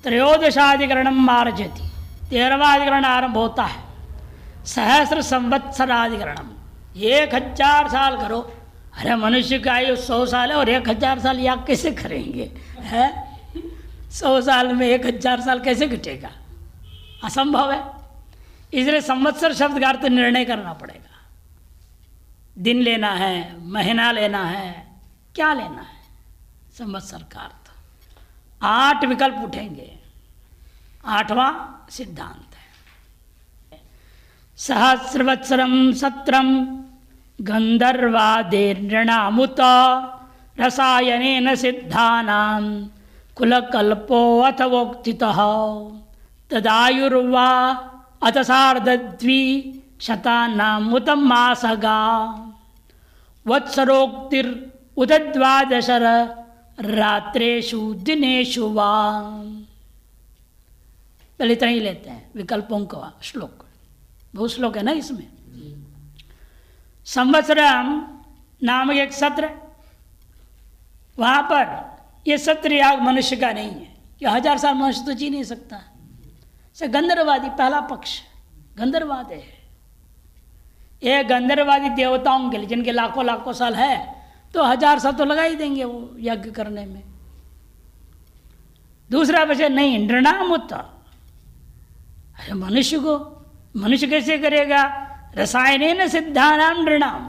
त्रयोदशाधिकरणम मार्जति, 13वां अधिकरण आरंभ होता है। सहस्र संवत्सराधिकरणम, 1000 साल करो। अरे मनुष्य का आयु 100 साल है और 1000 साल याग कैसे करेंगे? है 100 साल में 1000 साल कैसे घटेगा? असंभव है। इसलिए संवत्सर शब्द का अर्थ निर्णय करना पड़ेगा। दिन लेना है, महीना लेना है, क्या लेना है? संवत्सर का अर्थ 8 विकल्प उठेंगे। 8वां सिद्धांत है सहस्रवत्सरम सत्रम गंधर्वादेर्नृणामुत रसायनेन सिद्धानां कुलकल्पो अथवोक्तितः तदायुर्वा अथ सार्धद्विशतानाम् उत मासगा वत्सरोक्तिर उत 12 रात्रेषु दिनेषु वा। पहले इतना ही लेते हैं विकल्पों का श्लोक, बहुत श्लोक है ना इसमें। संवत्सरम नामक एक सत्र, वहां पर यह सत्र याग मनुष्य का नहीं है। ये 1000 साल मनुष्य तो जी नहीं सकता। से गंधर्ववादी पहला पक्ष गंधर्ववाद है। ये गंधर्ववादी देवताओं के लिए जिनके लाखों लाखों साल है तो 1000 साल तो लगा ही देंगे वो यज्ञ करने में। दूसरा विषय नहीं, नृणामुत, अरे मनुष्य कैसे करेगा? रसायनेन सिद्धानाम नृणाम,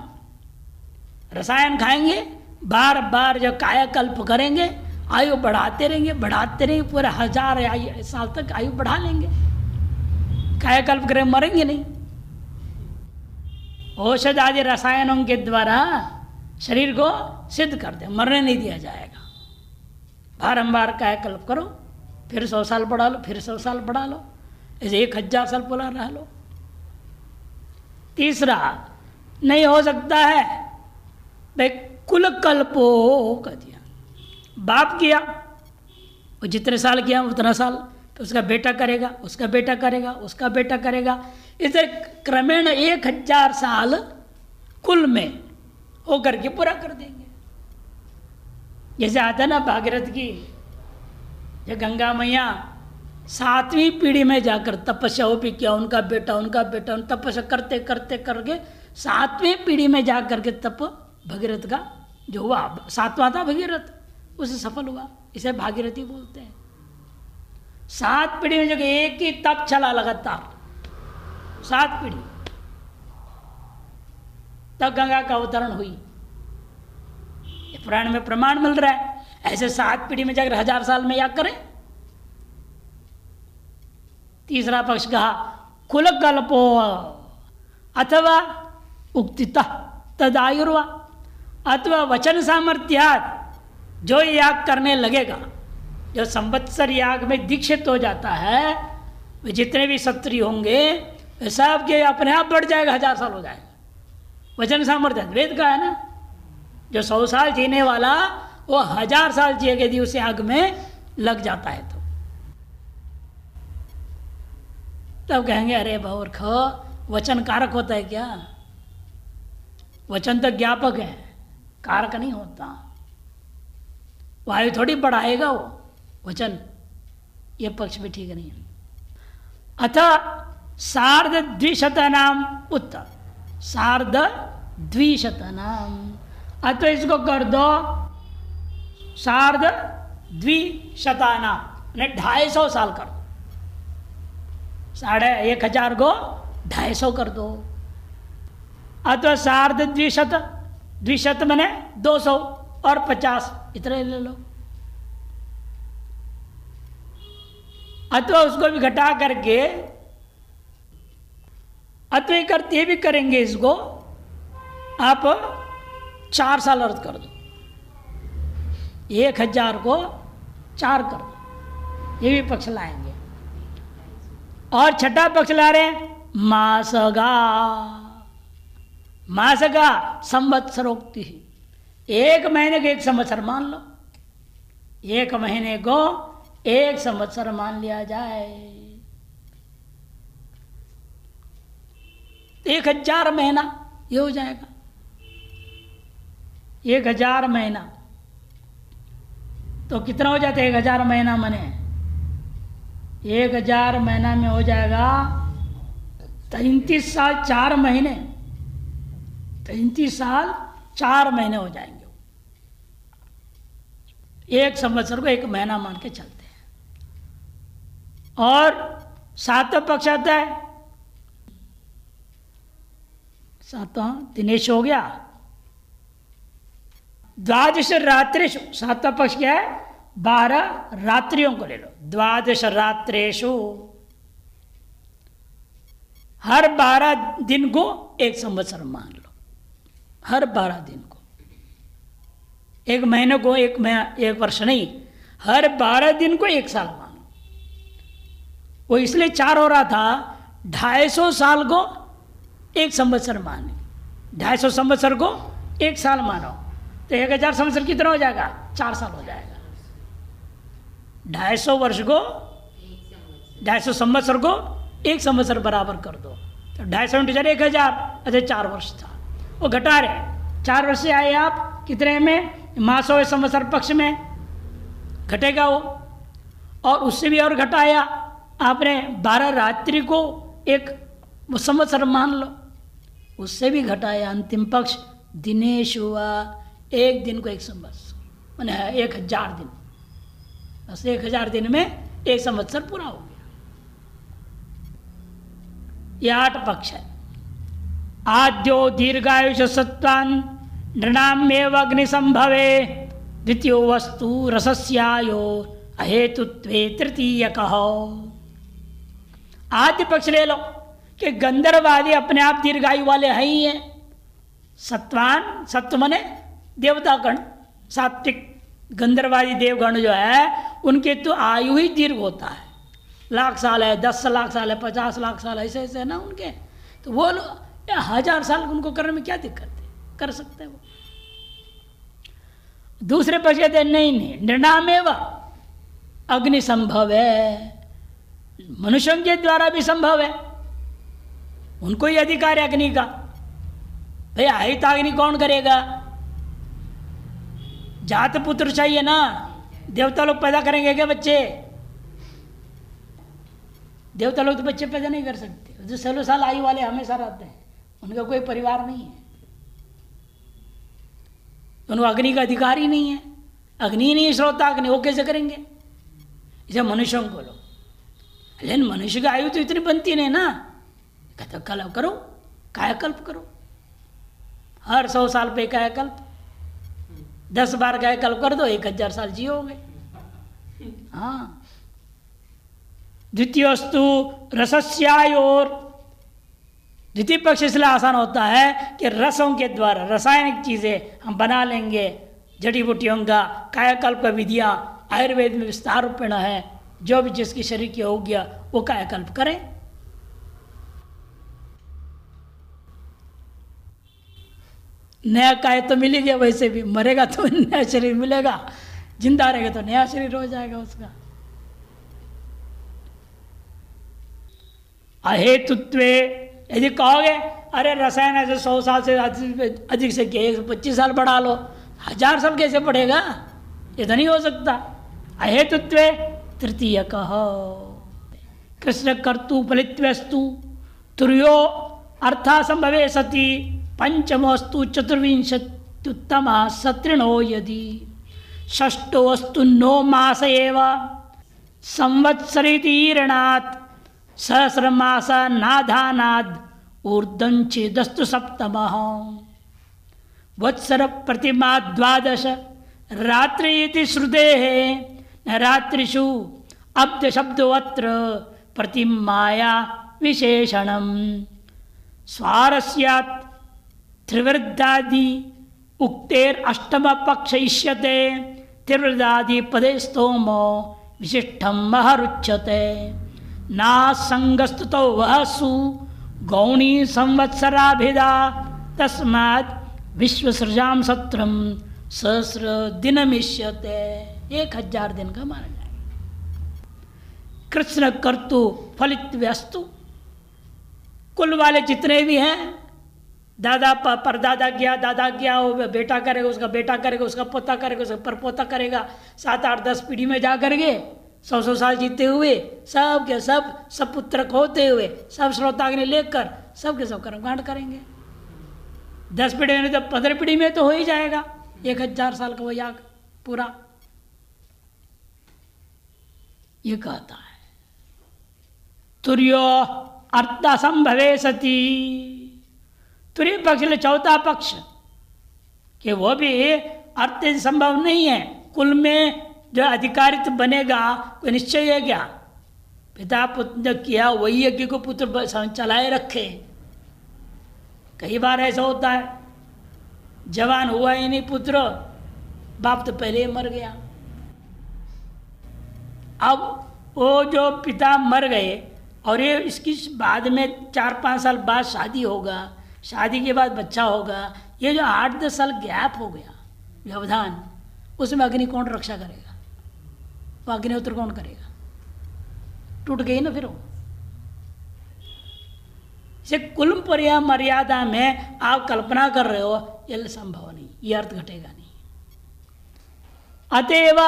रसायन खाएंगे, बार बार जो कायाकल्प करेंगे, आयु बढ़ाते रहेंगे पूरे 1000 साल तक आयु बढ़ा लेंगे। कायाकल्प करें, मरेंगे नहीं। औषध आदि रसायनों के द्वारा शरीर को सिद्ध कर दे, मरने नहीं दिया जाएगा। बारंबार कायाकल्प करो, फिर 100 साल बढ़ा लो, फिर 100 साल बढ़ा लो, ऐसे 1000 साल पूरा रह लो। तीसरा नहीं हो सकता है भाई, कुल कल्पो कर दिया, बाप किया, वो जितने साल किया उतना साल, तो उसका बेटा करेगा, उसका बेटा करेगा, उसका बेटा करेगा। इसे क्रमेण 1000 साल कुल में होकर के पूरा कर देंगे। जैसे आता ना भागीरथ की, जो गंगा मैया 7वीं पीढ़ी में जाकर तपस्या वो भी किया, उनका बेटा तपस्या करते करते करके 7वीं पीढ़ी में जाकर के तप भगीरथ का जो हुआ, 7वां था भगीरथ, उसे सफल हुआ। इसे भागीरथी बोलते हैं। 7 पीढ़ी में जो एक ही तप चला लगातार, 7 पीढ़ी, तब गंगा का अवतरण हुई। ये पुराण में प्रमाण मिल रहा है। ऐसे 7 पीढ़ी में जाकर 1000 साल में याग करें। तीसरा पक्ष कहा कुल कल्पो अथवा उक्तितः तदायुर्वा, अथवा वचन सामर्थ्यात् जो याग करने लगेगा, जो संवत्सर याग में दीक्षित हो जाता है, वे जितने भी सत्री होंगे सब के अपने आप बढ़ जाएगा, 1000 साल हो जाएगा। वचन सामर्थ्य वेद का है ना, जो 100 साल जीने वाला वो 1000 साल जिएगा यदि उस याग में लग जाता है तो। तब कहेंगे अरे मूर्ख, वचन कारक होता है क्या? वचन तो ज्ञापक है, कारक नहीं होता। वायु थोड़ी बढ़ाएगा वो वचन, ये पक्ष भी ठीक नहीं है। अथ सार्धद्विशतनाम उत्तर, सार्धद्विशतनाम, अथवा इसको कर दो सार्धद्विशतानाम, 250 साल कर दो। 1500 को 250 कर दो। अथवा सार्धद्विशत, द्विशत मैंने 200 और 50 इतने ले लो। अथवा उसको भी घटा करके, अथवा ये भी करेंगे, इसको आप 4 साल अर्थ कर दो, 1000 को 4 कर दो, ये भी पक्ष लाएंगे। और छठा पक्ष ला रहे हैं मासगा, मासगा संवत्सरोक्ति, 1 महीने को 1 संवत्सर मान लो, 1 महीने को 1 संवत्सर मान लिया जाए। 1000 महीना ये हो जाएगा। 1000 महीना तो कितना हो जाता है? 1000 महीना मने 1000 महीना में हो जाएगा 33 साल 4 महीने, 33 साल 4 महीने हो जाएंगे। एक संवत्सर को 1 महीना मान के चलते हैं। और सातवां पक्ष आता है, सातवां दिनेश हो गया, द्वादश रात्रिषु, सातवां पक्ष क्या है, 12 रात्रियों को ले लो। द्वादश रात्रेषु, हर 12 दिन को 1 संवत्सर मान लो। हर 12 दिन को, 1 महीने को 1 वर्ष नहीं, हर 12 दिन को 1 साल मानो। वो इसलिए 4 हो रहा था, 250 साल को 1 संवत्सर माने, 250 संवत्सर को 1 साल मानो, तो 1000 संवत्सर कितना हो जाएगा, 4 साल हो जाएगा। 250 वर्ष को, 250 संवत्सर को 1 संवत्सर बराबर कर दो, तो 250 × 1000, अच्छा 4 वर्ष था। वो घटा रहे, 4 वर्ष से आए आप कितने में, मासों संवत्सर पक्ष में घटेगा वो। और उससे भी और घटाया आपने, 12 रात्रि को 1 संवत्सर मान लो, उससे भी घटाया। अंतिम पक्ष दिनेश हुआ, 1 दिन को 1 संवत्सर, मैंने 1000 दिन, बस 1000 दिन में 1 संवत्सर पूरा हो गया। ये 8 पक्ष है। आद्यो दीर्घायुष सत्वान् नृणामेव अग्नि संभवे, द्वितीयो वस्तु रसस्यायो अहेतुत्वे तृतीयकः। आद्य पक्ष ले लो कि गंधर्वादी अपने आप दीर्घायु वाले हैं ही हैं। सत्वान, सत्व मने देवता गण, सात्विक गंधर्वादी देवगण जो है उनके तो आयु ही दीर्घ होता है, लाख साल है, 10 लाख साल है, 50 लाख साल, ऐसे ऐसे है ना उनके। तो वो 1000 साल उनको करने में क्या दिक्कत है, कर सकते हैं वो। दूसरे पक्ष कहते हैं नहीं, नृणामेव अग्नि संभव है, मनुष्यों के द्वारा भी संभव है, उनको ही अधिकार है अग्नि का। भाई आहिताग्नि कौन करेगा, जात पुत्र चाहिए ना, देवता लोग पैदा करेंगे क्या बच्चे, देवता लोग तो बच्चे पैदा नहीं कर सकते। जो 16 साल आयु वाले हमेशा रहते हैं, उनका कोई परिवार नहीं है, उनको अग्नि का अधिकार ही नहीं है, अग्नि नहीं है, श्रोता अग्नि, वो कैसे करेंगे। इसे मनुष्यों को लो, लेकिन मनुष्य की आयु तो इतनी बनती नहीं ना, कहते कल करो, कायाकल्प करो, हर 100 साल पे कायाकल्प, 10 बार कायाकल्प कर दो, 1000 साल जियोगे। हाँ, द्वितीय वस्तु रसस्यायोर, द्वितीय पक्ष इसलिए आसान होता है कि रसों के द्वारा, रासायनिक चीजें हम बना लेंगे, जड़ी बूटियों का कायाकल्प विधियां आयुर्वेद में विस्तार रूपेण है, जो भी जिसकी शरीर की हो गया वो कायाकल्प करें। नया काय तो मिल गया, वैसे भी मरेगा तो नया शरीर मिलेगा, जिंदा रहेगा तो नया शरीर हो जाएगा उसका। अहेतुत्वे, यदि कहोगे अरे रसायन ऐसे 100 साल से अधिक से 125 साल बढ़ा लो, 1000 साल कैसे बढ़ेगा, ये तो नहीं हो सकता। अहेतुत्वे तृतीय कहो, कृष्ण कर्तु फलित्वस्तु तुर्यो अर्था संभवे सति पंचमस्तु चतुर्विंशत्युत्तम सत्रिणो यदि षष्ठो वस्तु 9 मास एव संवत्सरीतीरणात् सहस्रमासा नाधानाद ऊर्ध्वं चेदस्तु सप्तमः वत्सर प्रतिमा 12 रात्रि इति श्रुतेः न रात्रिषु अब्द शब्दोऽत्र प्रतिमाया विशेषणं स्वारस्यात् त्रिवृद्धादि उक्तेर अष्टम पक्ष इष्यते त्रिवृद्धादि पदे स्तोमो विशिष्टं महरुच्यते ना संगस्तुतो वहसु गौणी संवत्सराभिधा तस्मात् विश्वसृजाम सत्रम सहस्र दिनमिष्यते, 1000 दिन का माना जाएगा। कृष्ण कर्तु फलित्वस्तु, कुल वाले जितने भी हैं, दादा परदादा गया, दादा गया, वो बेटा करेगा, उसका बेटा करेगा, उसका पोता करेगा, उसका परपोता करेगा, 7 8 10 पीढ़ी में जा करके 100 साल जीते हुए सब के सब पुत्रक होते हुए सब श्रोताग्नि लेकर सब के सब कर्मकांड करेंगे। 10 पीढ़ी में तो 15 पीढ़ी में तो हो ही जाएगा 1000 साल का वो याग पूरा। ये कहता है तुर्यो अर्थ संभवे सती। तुर्य पक्ष ले चौथा पक्ष कि वो भी अर्थ संभव नहीं है। कुल में जो अधिकारित बनेगा कोई निश्चय है क्या? पिता पुत्र ने किया वही यज्ञ को पुत्र चलाए रखे। कई बार ऐसा होता है जवान हुआ ही नहीं पुत्र, बाप तो पहले ही मर गया। अब वो जो पिता मर गए और ये इसकी बाद में 4-5 साल बाद शादी होगा, शादी के बाद बच्चा होगा, ये जो 8-10 साल गैप हो गया व्यवधान, उसमें अग्नि कौन रक्षा करेगा? वो अग्निहोत्र कौन करेगा? टूट गई ना फिर वो। इसे कुल मर्यादा में आप कल्पना कर रहे हो, ये संभव नहीं, ये अर्थ घटेगा नहीं। अतएव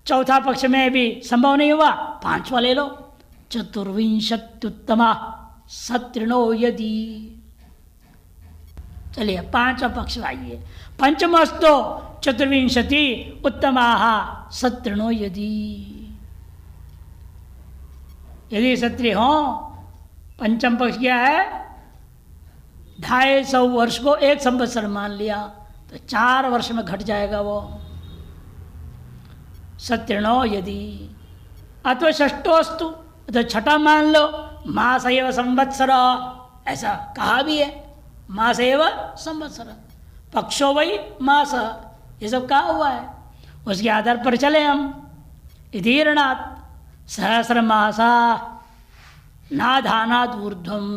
चौथा पक्ष में भी संभव नहीं हुआ। 5वां ले लो, चतुर्विंशत्युत्तमा सत्रिणो यदि। चलिए 5वां पक्ष आइए। पंचमस्तो चतुर्विंशति उत्तमा सत्रिणो यदि। यदि सत्री हो, पंचम पक्ष क्या है? 250 वर्ष को 1 संवत्सर मान लिया तो 4 वर्ष में घट जाएगा वो। सत्रिणो यदि अथवा षष्ठोस्तु, तो छठा मान लो, मास एव संवत्सर, ऐसा कहा भी है, मास एव संवत्सर, पक्षो वही मास, ये सब कहा हुआ है। उसके आधार पर चले हम। इधीरणात् सहस्र मासा नाधानाद ऊर्ध्वम।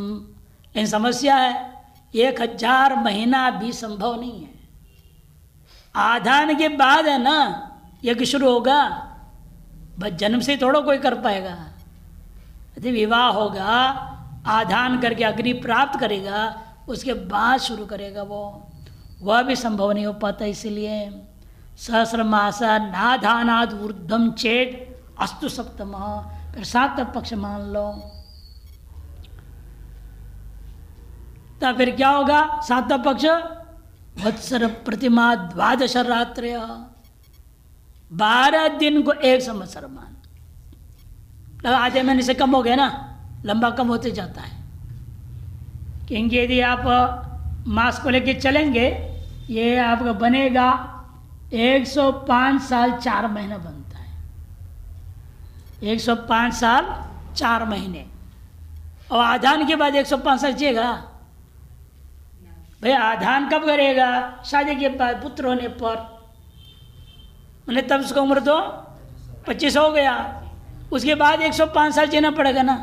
इन समस्या है 1000 महीना भी संभव नहीं है। आधान के बाद है ना यज्ञ शुरू होगा, बस जन्म से थोड़ा कोई कर पाएगा। यदि विवाह होगा, आधान करके अग्नि प्राप्त करेगा, उसके बाद शुरू करेगा वो, वह भी संभव नहीं हो पाता। इसलिए सहस्र मासा नाधानाद ऊर्ध्वम चेत अस्तु सप्तम, फिर 7वां पक्ष मान लो। तब फिर क्या होगा? 7वां पक्ष वत्सर प्रतिमा 12 रात्रि, 12 दिन को 1 संवत्सर मान। आधे महीने से कम हो गया ना, लंबा कम होते जाता है। क्योंकि यदि आप मास को लेके चलेंगे, ये आपका बनेगा 105 साल 4 महीना बनता है। 105 साल 4 महीने, और आधान के बाद 105 साल चाहिएगा भाई। आधान कब करेगा? शादी के बाद, पुत्र होने पर, मैंने तब उसका उम्र तो 25 हो गया, उसके बाद 105 साल जीना पड़ेगा ना,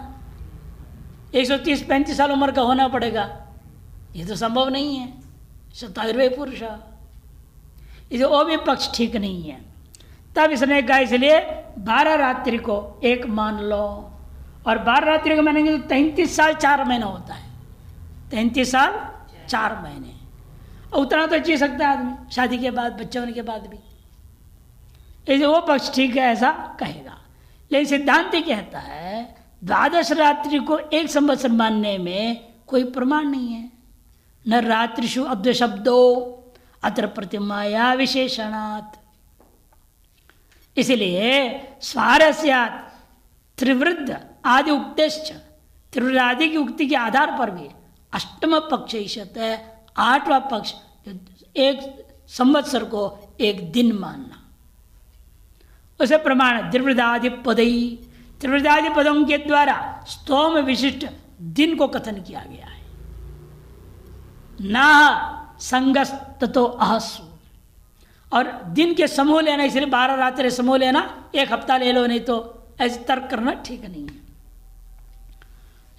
130-35 साल उम्र का होना पड़ेगा। ये तो संभव नहीं है। शतायुर्वे पुरुष, इसे वो भी पक्ष ठीक नहीं है। तब इसने कहा इसलिए 12 रात्रि को 1 मान लो, और 12 रात्रि को मानेंगे तो 33 साल 4 महीना होता है। 33 साल 4 महीने, और उतना तो जी सकता है आदमी शादी के बाद, बच्चे होने के बाद भी। इसे वो पक्ष ठीक है ऐसा कहेगा। लेकिन सिद्धांत कहता है 12 रात्रि को 1 संवत्सर मानने में कोई प्रमाण नहीं है। न रात्रिषु अब्द शब्दो अत्र प्रतिमाया विशेषणात्। इसलिए स्वारस्यात् त्रिवृद्ध आदि उक्तेश्च, त्रिवृद्ध आदि की उक्ति के आधार पर भी अष्टम पक्ष है, 8वां पक्ष 1 संवत्सर को 1 दिन मानना, उसे प्रमाण त्रिवृद्धादि पदई, त्रिवृद्धादि पदों के द्वारा स्तोम विशिष्ट दिन को कथन किया गया है। ना संगस्तो अहसु, और दिन के समूह लेना, इसलिए 12 रात्रि समूह लेना, 1 हफ्ता ले लो, नहीं तो ऐसे तर्क करना ठीक नहीं है।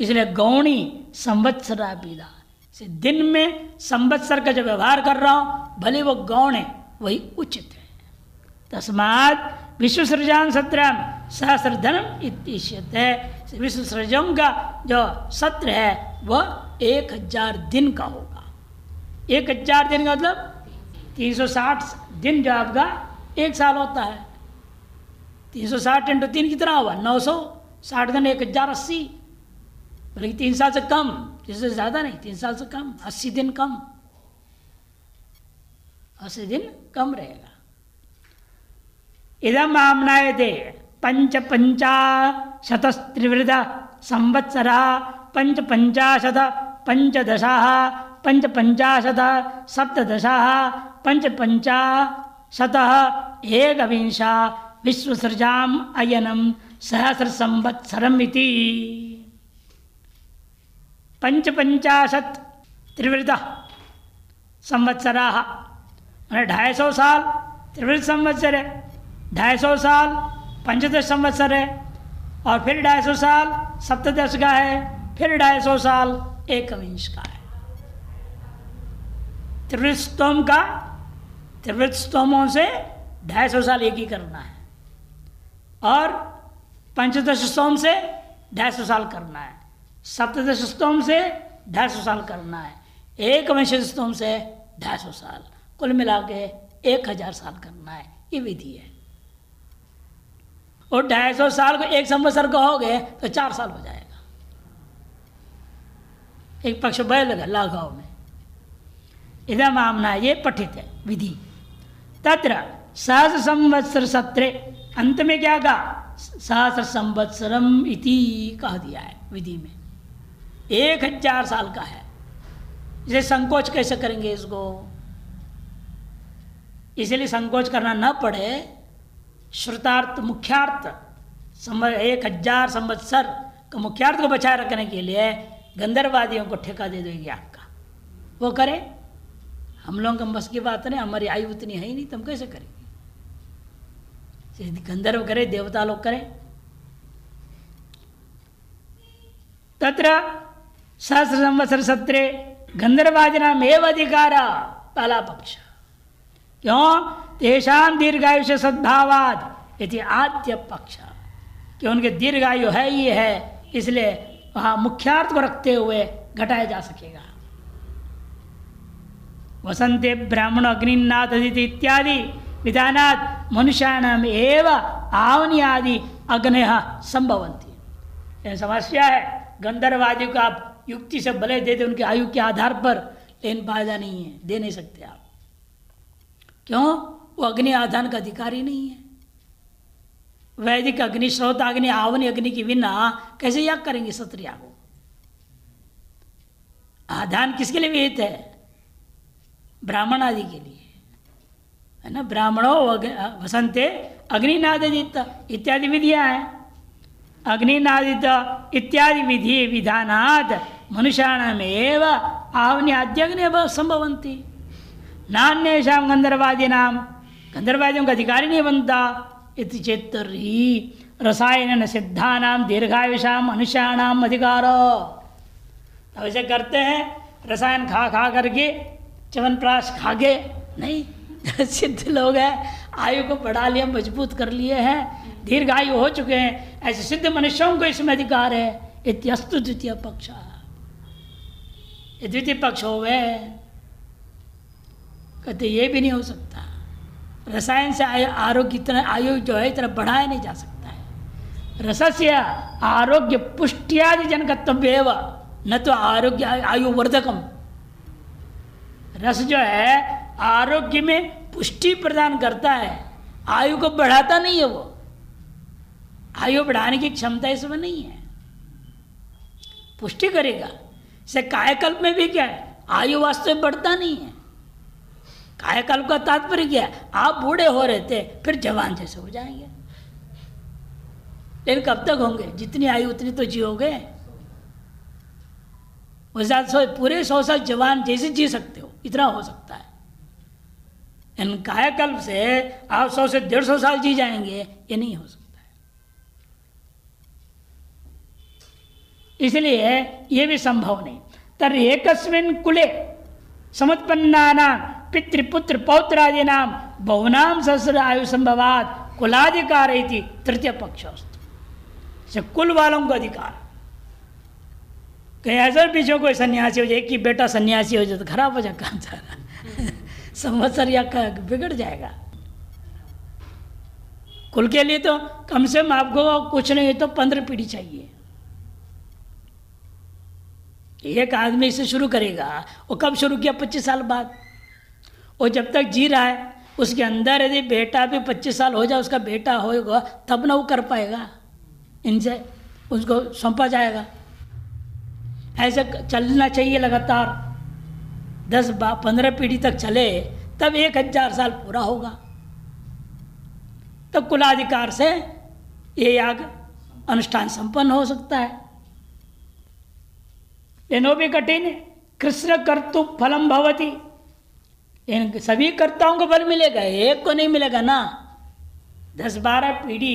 इसलिए गौणी संवत्सरा विदा से दिन में संवत्सर का जो व्यवहार कर रहा हूं, भले वो गौण है, वही उचित है। तस्मात् विश्वसृजन सत्रम सहस्रधनम इत्युच्यते। विश्वसृजन का जो सत्र है वह 1000 दिन का होगा। 1000 दिन का मतलब 360 दिन, जो आपका 1 साल होता है, 360 इंटू 3 कितना हुआ? 960 घन 1080, बल्कि 3 साल से कम, जिससे ज़्यादा नहीं, 3 साल से कम, 80 दिन कम, 80 दिन कम रहेगा। इदम आमनायते पंचाशतस्त्रिवृद संवत्सरा पंचाशत पंचदशाः पंचाशत सप्तदशाः पंचाशतः एकविंशा विश्वसृजाम् अयनम सहस्र संवत्सरम् इति। पंचाशत त्रिवृद संवत्सराः 250 साल त्रिवृद संवत्सर है, 250 साल 15 संवत्सर है, और फिर 250 साल सप्तदश का है, फिर 250 साल एकविंश का है। त्रिवृत स्तोम का, त्रिवृत स्तोमों से 250 साल एक ही करना है, और पंचदश स्तोम से 250 साल करना है, सप्तदश स्तोम से 250 साल करना है, एकविंश स्तोम से 250 साल, कुल मिला के 1000 साल करना है। ये विधि है। और 250 साल को एक संवत्सर कहोगे तो 4 साल हो जाएगा। एक पक्ष बैल लगा लाघव में। इधर मामना ये पठित है विधि। तत्र सहस्र संवत्सर सत्रे, अंत में क्या कहा? सहस्र संवत्सरम इति कह दिया है विधि में। 1000 साल का है। इसे संकोच कैसे करेंगे इसको? इसलिए संकोच करना न पड़े, श्रुतार्थ मुख्यार्थ 1000 संवत्सर का मुख्यार्थ को बचाए रखने के लिए गंधर्ववादियों को ठेका दे दो ज्ञान का, वो करें। हम लोगों का बस की बात नहीं, हमारी आयु उतनी है ही नहीं, तुम कैसे करेंगे? गंधर्व करे, देवता लोग करें। तत्र सहस्र संवत्सर सत्रे गंधर्वादिनां एव अधिकारा, पहला पक्ष। क्यों? तेषां दीर्घायुष्य सद्भावाद इति आद्य पक्ष, कि उनके दीर्घायु है ही है, इसलिए वहाँ मुख्यार्थ को रखते हुए घटाया जा सकेगा। वसंते ब्राह्मण अग्निनाथ अदिति इत्यादि विधानात् मनुष्याणाम एव आवनी आदि अग्नयः संभवन्ति। यह समस्या है। गंधर्ववादियों को आप युक्ति से भले दे दे उनकी आयु के आधार पर, लेकिन फायदा नहीं है, दे नहीं सकते आप। क्यों? वो अग्नि आधान का अधिकारी नहीं है। वैदिक अग्नि, श्रोत अग्नि, आवनी अग्नि के बिना कैसे याग करेंगे क्षत्रिय को? आधान किसके लिए विहित है? ब्राह्मण आदि के लिए, है ना। ब्राह्मणों वसंते अग्निनादित इत्यादि विधियां हैं। अग्निनादित इत्यादि विधि विधानात् मनुष्याणाम एव आवनी आद्यग्नि संभवन्ति। नान्येषां गंधर्वादीनां, गंधर्वादियों का अधिकारी नहीं बनता। इति चेत्तर्हि रसायन सिद्धानां दीर्घायुषां मनुष्याणां अधिकारो। अब ऐसे करते हैं, रसायन खा खा करके, च्यवनप्राश खा के नहीं, सिद्ध लोग हैं, आयु को बढ़ा लिया, मजबूत कर लिए हैं, दीर्घायु हो चुके हैं, ऐसे सिद्ध मनुष्यों को इसमें अधिकार है। इत्यस्तु द्वितीय पक्ष, ये द्वितीय पक्ष हो गए। कहते ये भी नहीं हो सकता, रसायन से आरोग्य इतना, आयु जो है इतना बढ़ाया नहीं जा सकता है। रसस्य आरोग्य पुष्ट्यादि जनकत्वेव न तो आरोग्य आयु वर्धकम। रस जो है आरोग्य में पुष्टि प्रदान करता है, आयु को बढ़ाता नहीं है। वो आयु बढ़ाने की क्षमता इसमें नहीं है, पुष्टि करेगा। इसे कायकल्प में भी क्या है, आयु वास्तव में बढ़ता नहीं है। कायकल्प का तात्पर्य क्या है? आप बूढ़े हो रहे थे, फिर जवान जैसे हो जाएंगे, लेकिन कब तक होंगे? जितनी आयु उतनी तो जियोगे। पूरे 100 साल जवान जैसे जी सकते हो, इतना हो सकता है। इन कायकल्प से आप 100 से 150 साल जी जाएंगे, ये नहीं हो सकता है। इसलिए ये भी संभव नहीं। तर्हि एकस्मिन् कुले समुत्पन्नानां पितृपुत्र पौत्रादीनां बहुनां सहस्र आयु संभवात् कुलाधिकार इति तृतीय पक्षस्तु। कुल वालों को अधिकार। कहीं ऐसा पीछे कोई सन्यासी हो जाए, एक ही बेटा सन्यासी हो जाए तो खराब हो जाएगा काम सारा, संवत्सर या बिगड़ जाएगा। कुल के लिए तो कम से कम आपको कुछ नहीं तो 15 पीढ़ी चाहिए। एक आदमी इसे शुरू करेगा, वो कब शुरू किया? 25 साल बाद। वो जब तक जी रहा है उसके अंदर यदि बेटा भी 25 साल हो जाए, उसका बेटा होगा तब ना वो कर पाएगा, इनसे उसको सौंपा जाएगा। ऐसा चलना चाहिए लगातार, 10-15 पीढ़ी तक चले, तब 1000 साल पूरा होगा, तब कुलाधिकार से ये याग अनुष्ठान संपन्न हो सकता है। लेनो भी कठिन है, कृष्ण कर्तु फलम भवती, इन सभी कर्ताओं को फल मिलेगा, एक को नहीं मिलेगा ना। 10-12 पीढ़ी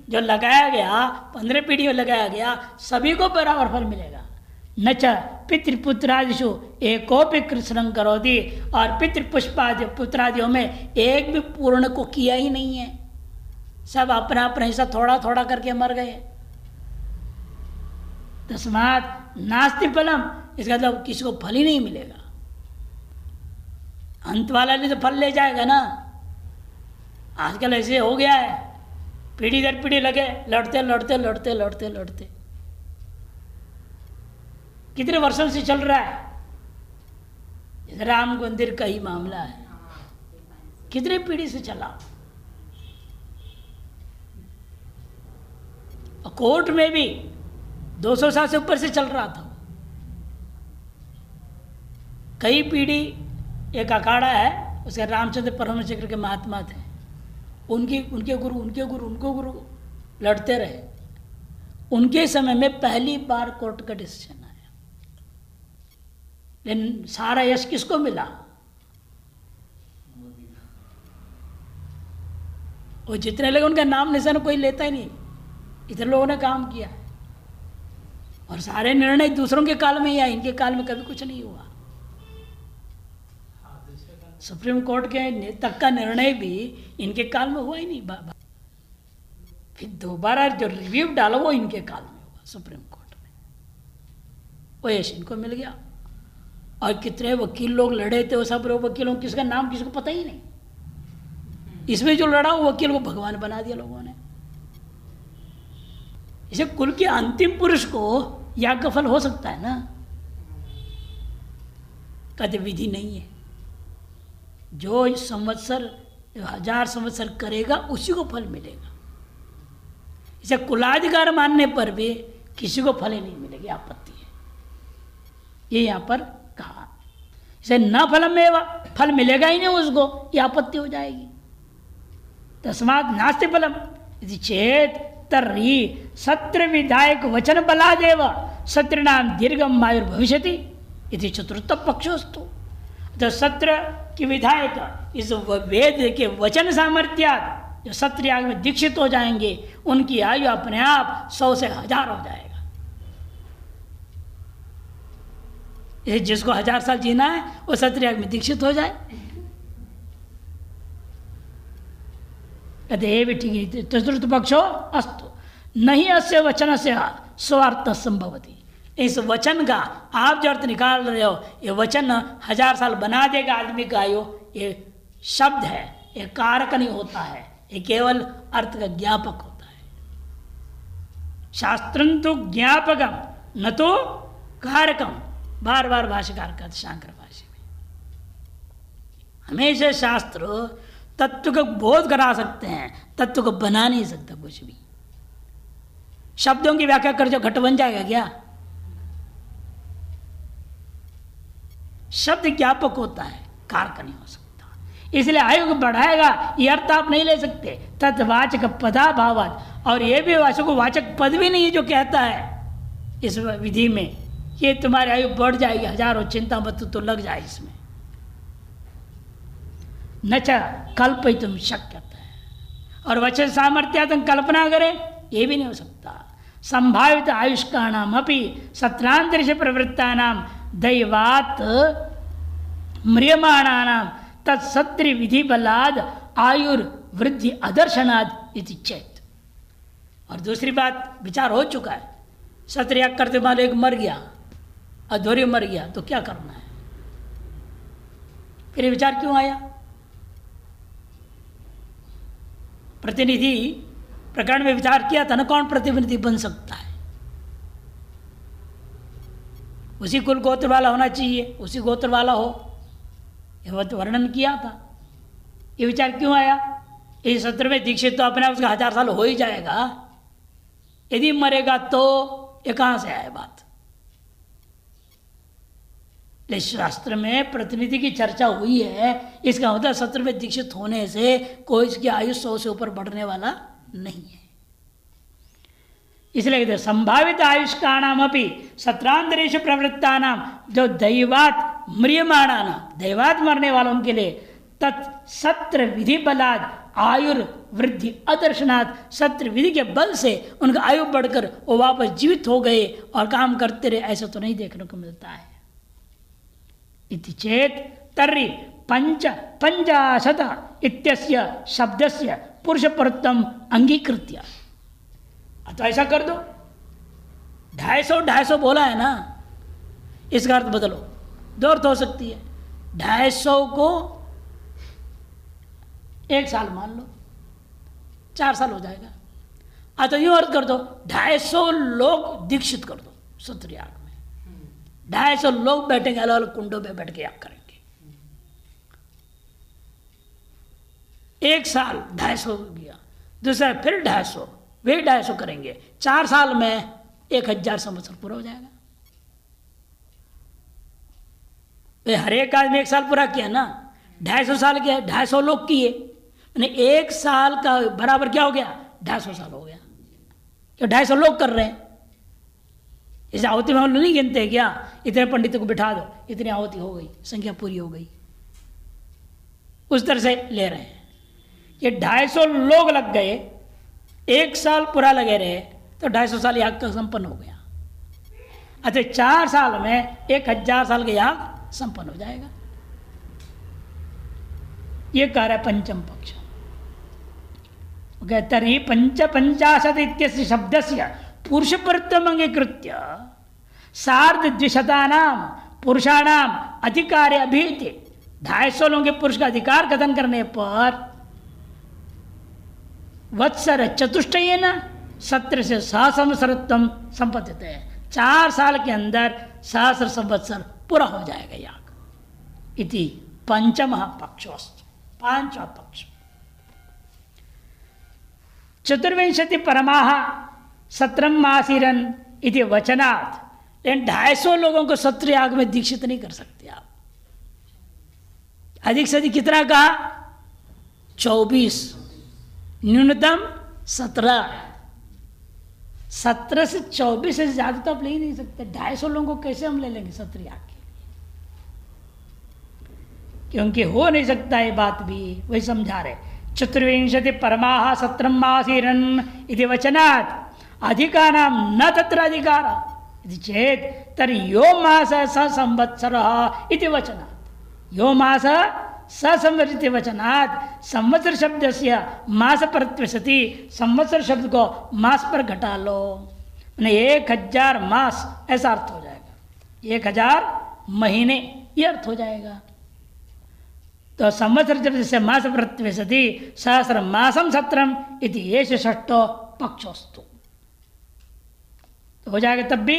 जो लगाया गया, 15 पीढ़ी में लगाया गया, सभी को बराबर फल मिलेगा। न च पितृपुत्रादिशु एकोपि कृष्णं करोति, और पितृपुष्पादि पुत्रादियों में एक भी पूर्ण को किया ही नहीं है, सब अपना अपना हिस्सा थोड़ा थोड़ा करके मर गए। तस्मात् नास्ति फलम, इसका मतलब किसी को फल ही नहीं मिलेगा। अंत वाला भी तो फल ले जाएगा ना। आजकल ऐसे हो गया है, पीढ़ी दर पीढ़ी लगे, लड़ते लड़ते लड़ते लड़ते लड़ते कितने वर्षों से चल रहा है। राम मंदिर का ही मामला है, कितने पीढ़ी से चला। और कोर्ट में भी 200 साल से ऊपर से चल रहा था। कई पीढ़ी, एक अखाड़ा है, उसके रामचंद्र परमचक्र के महात्मा थे, उनके गुरु उनके गुरु उनको गुरु लड़ते रहे। उनके समय में पहली बार कोर्ट का डिसीजन आया, लेकिन सारा यश किसको मिला? वो जितने लोग, उनका नाम निशान कोई लेता ही नहीं, इतने लोगों ने काम किया। और सारे निर्णय दूसरों के काल में ही आए, इनके काल में कभी कुछ नहीं हुआ। सुप्रीम कोर्ट के तक का निर्णय भी इनके काल में हुआ ही नहीं। फिर दोबारा जो रिव्यू डाला वो इनके काल में हुआ सुप्रीम कोर्ट में, वो यश इनको मिल गया। और कितने वकील लोग लड़े थे, वो सब वकीलों, किसका नाम किसी को पता ही नहीं। इसमें जो लड़ा वो वकील को भगवान बना दिया लोगों ने। इसे कुल के अंतिम पुरुष को याग का फल हो सकता है ना? कहते विधि नहीं है, जो संवत्सर 1000 संवत्सर करेगा उसी को फल मिलेगा। इसे कुलाधिकार मानने पर भी किसी को फल ही नहीं मिलेगी, आपत्ति है। ये यहाँ पर कहा, इसे न फलम एवं, फल मिलेगा ही नहीं उसको, ये आपत्ति हो जाएगी। तस्मात् नास्ति फलम यदि चेत तर्हि सत्र विधायक वचन बलादेव सत्रनाम दीर्घम आयुर्भविष्यति इति चतुर्थ पक्षोस्तु। तो सत्र की विधायक इस वेद के वचन सामर्थ्यात जो सत्र याग में दीक्षित हो जाएंगे, उनकी आयु अपने आप 100 से 1000 हो जाएगा। जिसको 1000 साल जीना है वो सत्र याग में दीक्षित हो जाए। कहते ये भी ठीक है। चतुर्थ पक्षो अस्तु नहीं अस्य वचन से स्वार्थ संभवती। इस वचन का आप जो अर्थ निकाल रहे हो, ये वचन 1000 साल बना देगा आदमी का आयु, ये शब्द है, ये कारक नहीं होता है, ये केवल अर्थ का ज्ञापक होता है। शास्त्रं तो ज्ञापकम न तो कारकम, बार बार भाष्यकार का शांकर भाष्य में। हमेशा शास्त्र तत्व को बोध करा सकते हैं, तत्व को बना नहीं सकता कुछ भी। शब्दों की व्याख्या कर जो घट बन जाएगा क्या? शब्द ज्ञापक होता है, कारक नहीं हो सकता। इसलिए आयु को बढ़ाएगा ये अर्थ आप नहीं ले सकते। तत्वाचक पदा भावात, और ये भी वाचक पद भी नहीं है जो कहता है इस विधि में ये तुम्हारी आयु बढ़ जाएगी 1000 हो, चिंता मत तो लग जाए इसमें। न च कल्पयितुं शक्यते है, और वचन सामर्थ्यात् कल्पना करें ये भी नहीं हो सकता। संभावित आयुष्काणाम अपि सत्रांतरिक्ष प्रवृत्तानां दैवात् म्रियमाणानां तत्सत्र विधि बलाद आयुर्वृद्धि अदर्शनाद इति चेत। और दूसरी बात विचार हो चुका है, सत्र याग करते मान एक मर गया, अधूरी मर गया, तो क्या करना है? फिर विचार क्यों आया? प्रतिनिधि प्रकरण में विचार किया था ना, कौन प्रतिनिधि बन सकता है? उसी कुल गोत्र वाला होना चाहिए, उसी गोत्र वाला हो, यह वर्णन किया था। ये विचार क्यों आया? इस सत्र में दीक्षित तो अपने उसका 1000 साल हो ही जाएगा, यदि मरेगा तो ये कहाँ से आए बात? लेकिन शास्त्र में प्रतिनिधि की चर्चा हुई है, इसका मतलब सत्र में दीक्षित होने से कोई इसकी आयु 100 से ऊपर बढ़ने वाला नहीं है। इसलिए कहते संभावित आयुष्काणाम अपनी सत्रांतरेश प्रवृत्ता नाम, जो दैवात म्रियमाणा नाम, दैवात मरने वालों के लिए तत्सत्र विधि बलाद आयुर्वृद्धि अदर्शनाथ, सत्र विधि के बल से उनका आयु बढ़कर वो वापस जीवित हो गए और काम करते रहे, ऐसा तो नहीं देखने को मिलता है। इति चेत तर्हि पंचाशत इत्यस्य शब्दस्य पुरुष परत्तम अंगीकृत्य, तो ऐसा कर दो, 250 बोला है ना, इसका अर्थ बदलो, दो अर्थ हो सकती है। 250 को 1 साल मान लो, 4 साल हो जाएगा। तो यूं अर्थ कर दो, 250 लोग दीक्षित कर दो सत्र याग में, 250 लोग बैठेंगे, अलग अलग कुंडों पे बैठ के याग करेंगे। 1 साल 250 गया, दूसरा फिर 250, वे 250 करेंगे, 4 साल में 1000 संवत्सर पूरा हो जाएगा। वे हर एक आदमी 1 साल पूरा किया ना, 250 साल किया, 250 लोग किए, यानी 1 साल का बराबर क्या हो गया? 250 साल हो गया, क्यों 250 लोग कर रहे हैं। इसे आहुति में हम लोग नहीं गिनते क्या? इतने पंडितों को बिठा दो, इतनी आहुति हो गई, संख्या पूरी हो गई, उस तरह से ले रहे हैं। ये 250 लोग लग गए, 1 साल पूरा लगे रहे, तो 250 साल याग का संपन्न हो गया। अच्छा 4 साल में 1000 साल का याग संपन्न हो जाएगा। ये कह रहा है पंचम पक्ष। तर्हि पंचाशत इत्यस्य शब्दस्य पुरुष परत्वम अंगीकृत्य सार्धद्विशतानां पुरुषाणाम अधिकार अभिहिते, 250 लोगों के पुरुष का अधिकार कथन करने पर वत्सर चतुष्टयेन सत्र से सहस्रत्वम संपत्ति है, 4 साल के अंदर सहस्र संवत्सर पूरा हो जाएगा याग। इति पंचम पक्षोस्तु, 5वां पक्ष। चतुर्विंशति परमाह सत्रम मासीरन इति वचनात्, लेकिन 250 लोगों को सत्र याग में दीक्षित नहीं कर सकते आप। अधिक से अधिक कितना कहा? 24, न्यूनतम 17। 17 से 24 से ज्यादा तो आप ले ही नहीं सकते। 250 लोगों को कैसे हम ले लेंगे सत्र याग के लिए? क्योंकि हो नहीं सकता ये बात भी, वही समझा रहे। चतुर्विंशति परमाह सत्रम मासीरन इति वचनात् अधिकानां न तत्र अधिकार इति चेत तर्हि यो मास स संवत्सरः इति वचनात्, यो मास स संवत्सर इति वचनात् संवत्सर शब्दस्य मास परत्वे सति, संवत्सर शब्द को मास पर घटा लो, यानी 1000 मास ऐसा अर्थ हो जाएगा, 1000 महीने ये अर्थ हो जाएगा। तो संवत्सर शब्द से मास परत्वे सति सहस्र मासम सत्रम इति एष षष्ठो पक्षोस्तु, तो हो जाएगा तब भी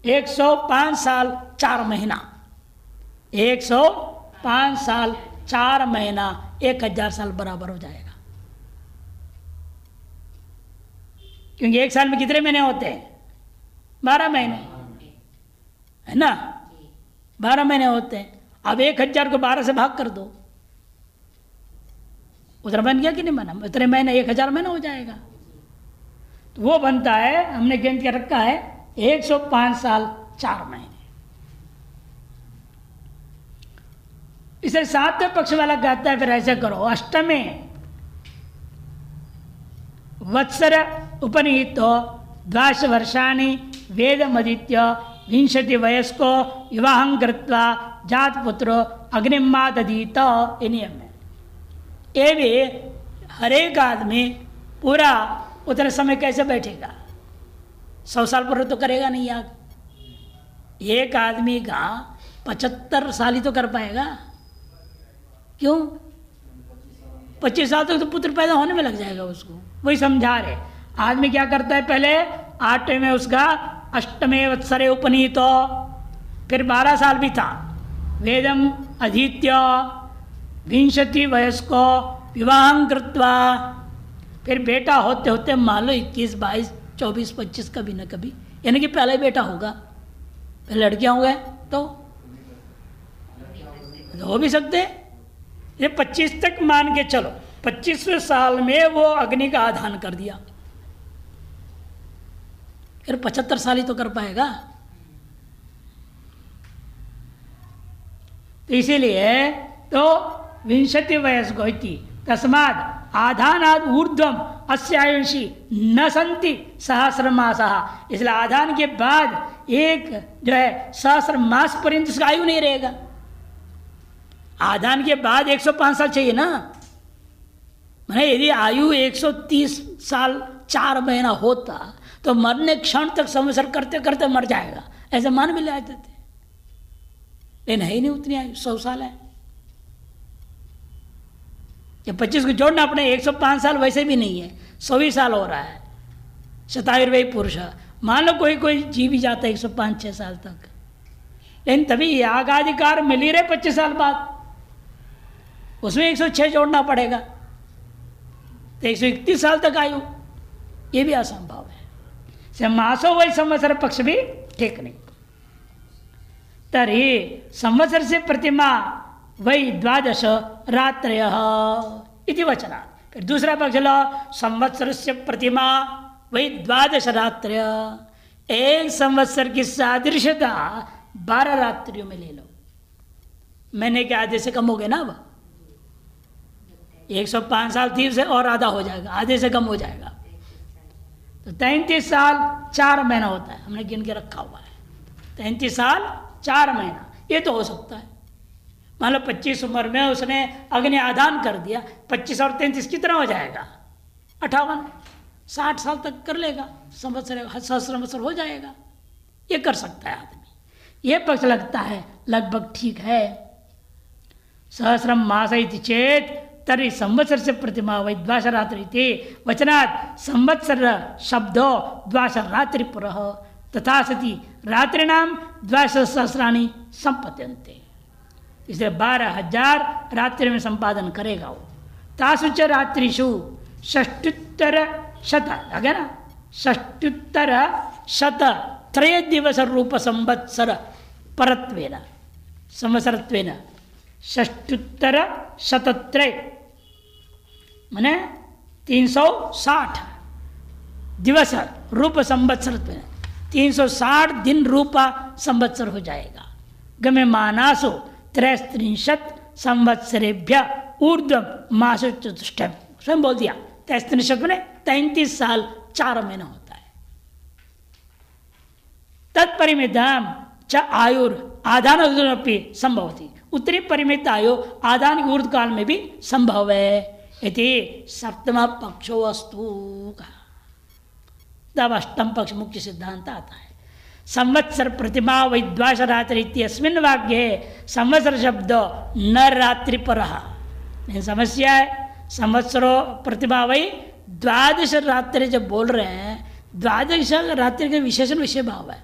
105 साल 4 महीना, 105 साल 4 महीना 1000 साल बराबर हो जाएगा। क्योंकि 1 साल में कितने महीने होते हैं? 12 महीने है ना, 12 महीने होते हैं। अब 1000 को 12 से भाग कर दो, उतना बन गया कि नहीं बना? उतने महीने 1000 महीना हो जाएगा। तो वो बनता है, हमने गिन के रखा है 105 साल 4 महीने। इसे 7वें पक्ष वाला कहता है फिर ऐसे करो, अष्टमे वत्सर उपनीतो 12 वर्षाणि वेदमदित्य 20 वयस्को विवाहं कृत्वा जातपुत्रो अग्निमादधीत, ये नियम है। ये भी हर एक आदमी पूरा उतने समय कैसे बैठेगा? 100 साल पर तो करेगा नहीं याग। एक आदमी का 75 साल ही तो कर पाएगा। क्यों? 25 साल तक तो पुत्र पैदा होने में लग जाएगा उसको। वही समझा रहे, आदमी क्या करता है, पहले 8वें में उसका 8वें वत्सरे उपनीतो, फिर 12 साल भी था, वेदम अधीत्य 20 वयस्को विवाहं कृत्वा, फिर बेटा होते होते मान लो 21, 22, 24, 25 कभी ना कभी, यानी कि पहले बेटा होगा, पहले लड़कियां हो गए तो हो भी सकते। ये 25 तक मान के चलो, 25वें साल में वो अग्नि का आधान कर दिया, फिर 75 साल ही तो कर पाएगा। तो इसीलिए तो 20 वयस्को इति तस्माद आधानाद ऊर्ध्वम अस्यायुषी न संति सहस्र मासः, इसलिए आधान के बाद एक जो है सहस्र मास पर्यंत इसका आयु नहीं रहेगा। आधान के बाद 105 साल चाहिए ना, मैंने यदि आयु 130 साल 4 महीना होता तो मरने क्षण तक संवत्सर करते करते मर जाएगा, ऐसे मान भी ले आते थे, लेकिन है ही नहीं उतनी आयु, 100 साल है। ये 25 को जोड़ना अपने 105 साल वैसे भी नहीं है, 100 साल हो रहा है। शतायुर्वयी पुरुष, मान लो कोई कोई जी भी जाता है 105-6 साल तक, लेकिन तभी यागाधिकार मिल ही रहे 25 साल बाद, उसमें 106 जोड़ना पड़ेगा, तो 131 साल तक आयु, ये भी असंभव है। मासो वही संवत्सर पक्ष भी ठीक नहीं। तरी संवत्सर से प्रतिमा वही 12 रात्रयः इति वचना। फिर दूसरा पक्ष लो, संवत्सर से प्रतिमा वही 12 रात्रय, एक संवत्सर की सादृश्यता 12 रात्रियों में ले लो, महीने के आधे से कम हो गए ना, अब 105 साल थी उसे और आधा हो जाएगा, आधे से कम हो जाएगा, तो 33 साल 4 महीना होता है, हमने गिन के रखा हुआ है 33 साल 4 महीना, ये तो हो सकता है। मान लो 25 उम्र में उसने अग्नि आधान कर दिया, 25 और 33 कितना हो जाएगा, 58, 60 साल तक कर लेगा, संवत्सर सहस्र हो जाएगा, ये कर सकता है आदमी। ये पक्ष लगता है लगभग ठीक है। सहस्रम मास इति चेत तरी संवत्सर से प्रतिमा वै 12 रात्रि वचनात् संवत्सर शब्दो 12 रात्रि पुरः तथा सति रात्रिनाम 12 सहस्राणि संपद्यन्ते, इसलिए 12,000 रात्रि में संपादन करेगा वो। तासु च रात्रिषु षष्टुत्तर शत, आगे ना, षष्टुत्तर शत 3 दिवस रूप संवत्सर परत्वेन संवत्सरत्वेन षष्टुत्तर शतत्रय माने 360 दिवस रूप संवत्सर, 360 दिन रूपा संवत्सर हो जाएगा। गमे मानासो 63 संवत्सरेभ्य ऊर्ध्वम मासो चतुष्टयम्, स्वयं बोल दिया 63 में 33 साल 4 महीना होता है। तत्परिमितम च आयुर आधान अपनी संभवती, उत्तरी परिमित आयु आधान के ऊर्ध्व काल में भी संभव है। इति सप्तम पक्षो अस्तु, तब अष्टम पक्ष मुख्य सिद्धांत आता है। संवत्सर प्रतिमा वै 12 रात्रि इत्यस्मिन् वाक्ये संवत्सर शब्द न रात्रि परः, लेकिन समस्या है, संवत्सरो प्रतिमा वै 12 रात्रि जब बोल रहे हैं, 12 रात्रि का विशेषण विषय भाव है,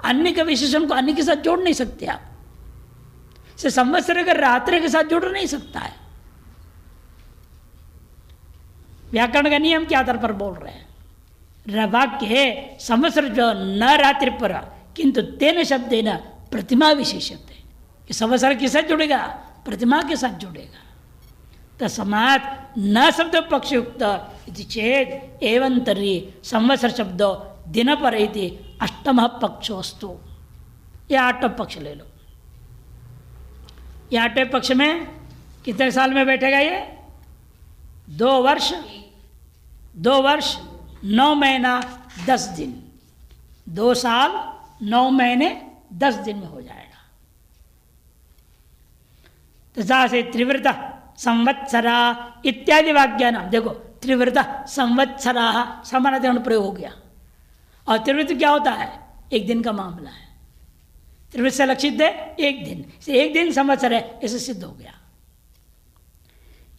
अन्य के विशेषण को अन्य के साथ जोड़ नहीं सकते आप, से संवत्सर का रात्रि के साथ जोड़ नहीं सकता है। व्याकरण का नियम के आधार पर बोल रहे हैं। वाक्य है संवत्सर जो न रात्रि पर किंतु तेन शब्द न प्रतिमा विशेषते, कि संवत्सर के साथ जुड़ेगा, प्रतिमा के साथ जुड़ेगा। तस्मात् न शब्द पक्षयुक्त इति चेत एवं तर्हि संवत्सर शब्द दिन पर इति अष्टम पक्षोस्तु, ये 8वां पक्ष ले लो। ये 8वें पक्ष में कितने साल में बैठेगा ये? 2 वर्ष 9 महीना 10 दिन, 2 साल 9 महीने 10 दिन में हो जाएगा। तथा से त्रिवृत संवत्सरा इत्यादि वाक्य नाम देखो, त्रिवृत संवत्सरा समानाधिकरण प्रयोग हो गया। और त्रिवृत क्या होता है? एक दिन का मामला है। त्रिवृत से लक्षित है एक दिन, से एक दिन संवत्सर है, ऐसे सिद्ध हो गया।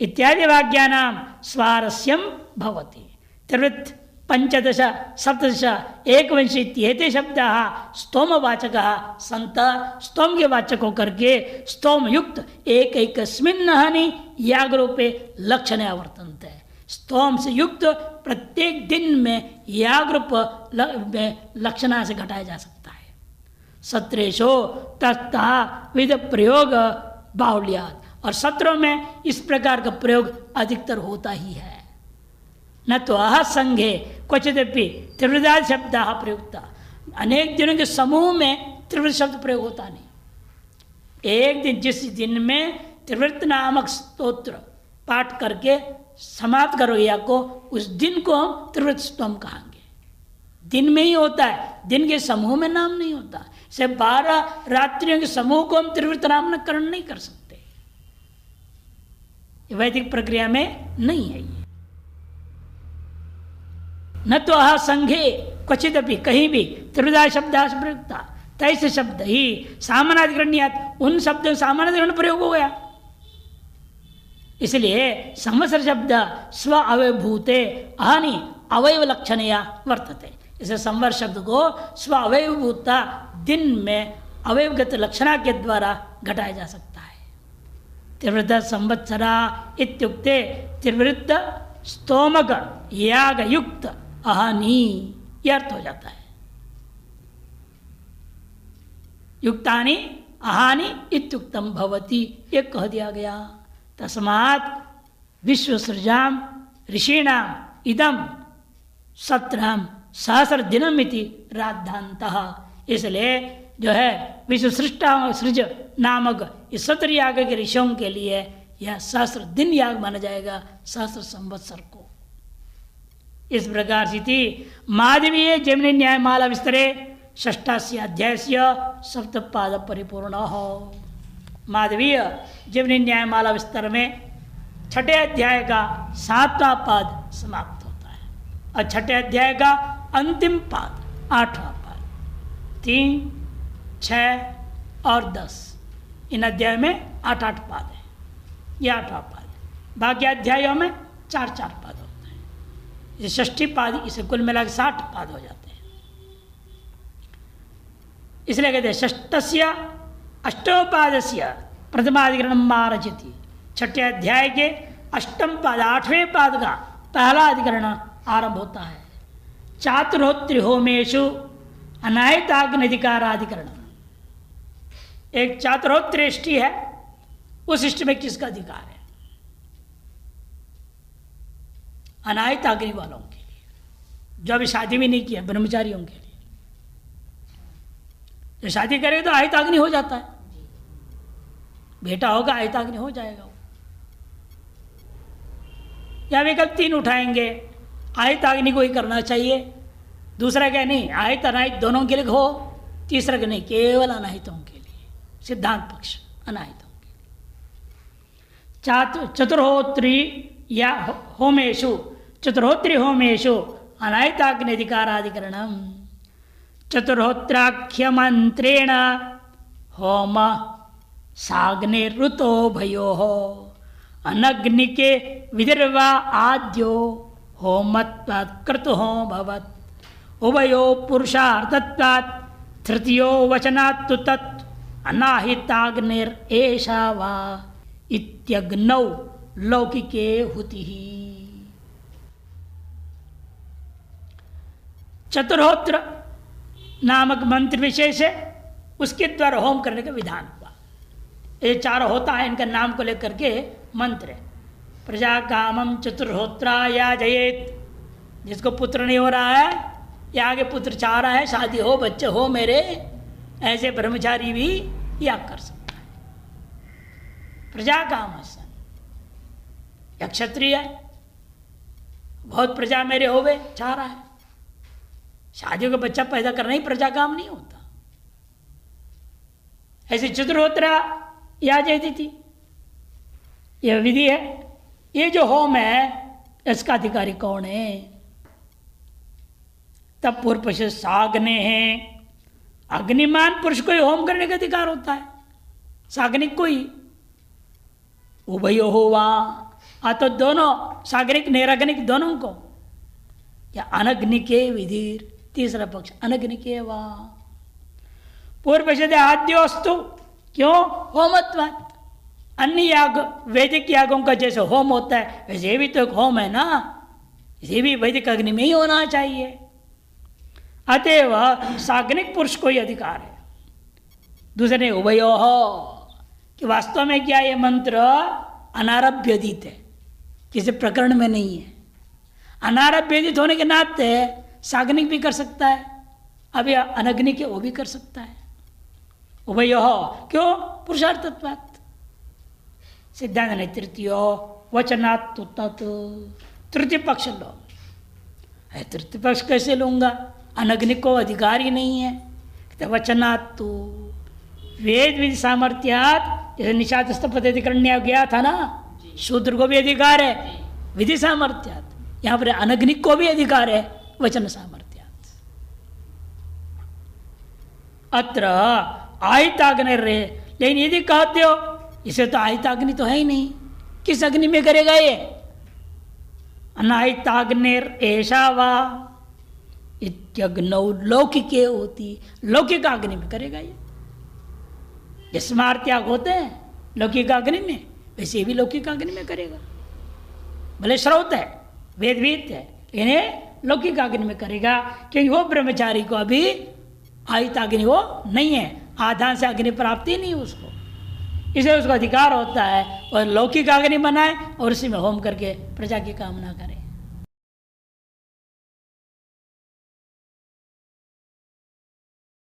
इत्यादि वाक्यानां स्वारस्यं भवति। त्रिवृत्त पंचदश सप्तदश एकविंश इत्येते शब्दाः स्तोमवाचकाः सन्तः स्तोम के वाचक होकर के स्तोम युक्त एक एकस्मिन् हानि यागरूपे लक्षणे वर्तन्ते। स्तोम से युक्त प्रत्येक दिन में यागरूप लक्षणा से घटाया जा सकता है। सत्रेशो तथा विध प्रयोग बाहुल्यात्, और सत्रों में इस प्रकार का प्रयोग अधिकतर होता ही है। न तो अह संघे क्वचिदपि त्रिवृदादि शब्द प्रयुक्ता, अनेक दिनों के समूह में त्रिवृत शब्द प्रयोग होता नहीं। एक दिन जिस दिन में त्रिवृत नामक स्तोत्र पाठ करके समाप्त करोगे या को, उस दिन को हम त्रिवृत स्तोम कहेंगे। दिन में ही होता है, दिन के समूह में नाम नहीं होता। से 12 रात्रियों के समूह को हम त्रिवृत नामकरण नहीं कर सकते, वैदिक प्रक्रिया में नहीं है ये। न तो अह संघे क्वचित भी कहीं भी त्रिवृदा शब्द प्रयुक्ता, तैसे शब्द ही सामानाधिकरण्यात्, उन शब्दों सामानाधिकरण प्रयोग हो गया। इसलिए संवत्सर शब्द स्व अवयभूते अहानि अवयव लक्षणया वर्तते। इसे संवत्सर शब्द को स्व अवयभूता दिन में अवयवगत लक्षणा के द्वारा घटाया जा सकता है। त्रिवृत संवत्सरा इत्युक्ते त्रिवृत स्तोमक याग युक्त अहानि, यह अर्थ हो जाता है। युक्तानि अहानि इत्युक्तम भवति, ये कह दिया गया। तस्मात् विश्वसृजाम ऋषीणाम इदम सत्रम सहस्र दिनम इति राद्धान्तः। इसलिए जो है विश्व सृष्टा सृज नामक इस सत्र याग के ऋषियों के लिए यह सहस्र दिन याग माना जाएगा, सहस्र संवत्सर को। इस प्रकार से माधवीय जैमिनी न्यायमाला विस्तरे षष्ठास्य अध्यायस्य सप्तपाद परिपूर्ण हो। माधवीय जैमिनी न्यायमाला विस्तार में छठे अध्याय का 7वां पाद समाप्त होता है और छठे अध्याय का अंतिम पाद 8वां पाद। 3, 6 और 10 इन अध्याय में 8-8 पाद है, यह 8वां पाद है। बाकी अध्यायों में 4-4 पाद होता है। इसे षष्ठी पाद, इसे कुल मिला के 60 पाद हो जाते हैं। इसलिए कहते हैं षष्ठस्य अष्टोपादस्य प्रथमाधिकरण मारचति। छठे अध्याय के अष्टम पाद 8वें पाद का पहला अधिकरण आरंभ होता है। चातुर्होत्री होमेशु अनायताग्निधिकाराधिकरण। एक चातुर्होत्री इष्टि है, उस इष्टि में किसका अधिकार है? अनायताग्नि वालों के लिए, जो अभी शादी भी नहीं किया, ब्रह्मचारियों के लिए। जो शादी करेगा तो आयताग्नि हो जाता है, बेटा होगा आयताग्नि हो जाएगा वो। या विकल्प 3 उठाएंगे, आयताग्नि को ही करना चाहिए, दूसरा क्या नहीं आयत अनायत दोनों के लिए हो, तीसरा क्या नहीं केवल अनाहितों के लिए, सिद्धांत पक्ष अनाहितों के लिए। चतुर्होत्री या होमेशु, चतुर्होत्री होमेशु अनायताग्नि अधिकाराधिकरणम। चतुर्होत्राख्य मंत्रेण होम साग्निरुतो भयो अनग्निके विदर्वा आद्यो होमत्वात् क्रतुः भवत् उभयो पुरुषार्थत्वात् तृतीयो वचनात् तु तत् अनाहिताग्निरेषा वा इत्यग्नौ लौकिके हुतिः। चतुर्होत्र नामक मंत्र विशेष है, उसके द्वारा होम करने का विधान हुआ। ये 4 होता है, इनका नाम को लेकर के मंत्र है। प्रजा कामम चतुर्होत्रा याजयेत, जिसको पुत्र नहीं हो रहा है या आगे पुत्र चाह रहा है, शादी हो बच्चे हो मेरे, ऐसे ब्रह्मचारी भी याग कर सकता है। प्रजा काम या क्षत्रिय है, बहुत प्रजा मेरे होवे चाह रहा है, शादियों का बच्चा पैदा करना ही प्रजा काम नहीं होता। ऐसे चतुर्होत्रा याजयती थी, यह विधि है। ये जो होम है इसका अधिकारी कौन है? तब पूर्व पक्ष साग्ने हैं, अग्निमान पुरुष को ही होम करने का अधिकार होता है, साग्निक को ही। उभयो होवा, तो दोनों सागरिक नैराग्निक दोनों को, या अनग्निके विधिर, तीसरा पक्ष अनग्निके वा। पूर्व पक्ष आद्योस्तु, क्यों? होमत्वात्। अन्य याग वैदिक यागों का जैसे होम होता है वैसे ये भी तो एक होम है ना, ये भी वैदिक अग्नि में ही होना चाहिए। अतएव साग्निक पुरुष को ही अधिकार है। दूसरे ने उभयो हो कि वास्तव में क्या ये मंत्र अनारभ्यदित है, किसी प्रकरण में नहीं है। अनारभ्यदित होने के नाते साग्निक भी कर सकता है, अब यह अनग्निक है वो भी कर सकता है। उभयो हो क्यों? पुरुषार्थत्वात्। सिद्धांत ने तृतीय वचनात् तृतीय पक्ष लो। तृतीय पक्ष कैसे लूंगा? अनग्निक को अधिकार ही नहीं है। तो वचनात् तो वेद विधि सामर्थ्यात, जैसे निषादस्थ पद्धतिकरण गया था ना, शूद्र को भी अधिकार है विधि सामर्थ्यात, यहाँ पर अनग्निक को भी अधिकार है वचन सामर्थ्यात। अत्र आहिताग्निर्रे, लेकिन यदि कहते हो इसे तो आहिताग्नि तो है ही नहीं, किस अग्नि में करेगा ये? अनाहिताग्निर ऐसा वा इत्यग्नौ लौकिके होती, लौकिक अग्नि में करेगा ये। जैसे त्याग होते हैं लौकिक अग्नि में, वैसे भी लौकिक अग्नि में करेगा। भले श्रौत है, वेदविद है, लेकिन लौकिक अग्नि में करेगा, क्योंकि वो ब्रह्मचारी को अभी आहिताग्नि वो नहीं है, आधान से अग्नि प्राप्ति नहीं उसको, इसलिए उसको अधिकार होता है और लौकिक अग्नि बनाए और उसी में होम करके प्रजा की कामना करे।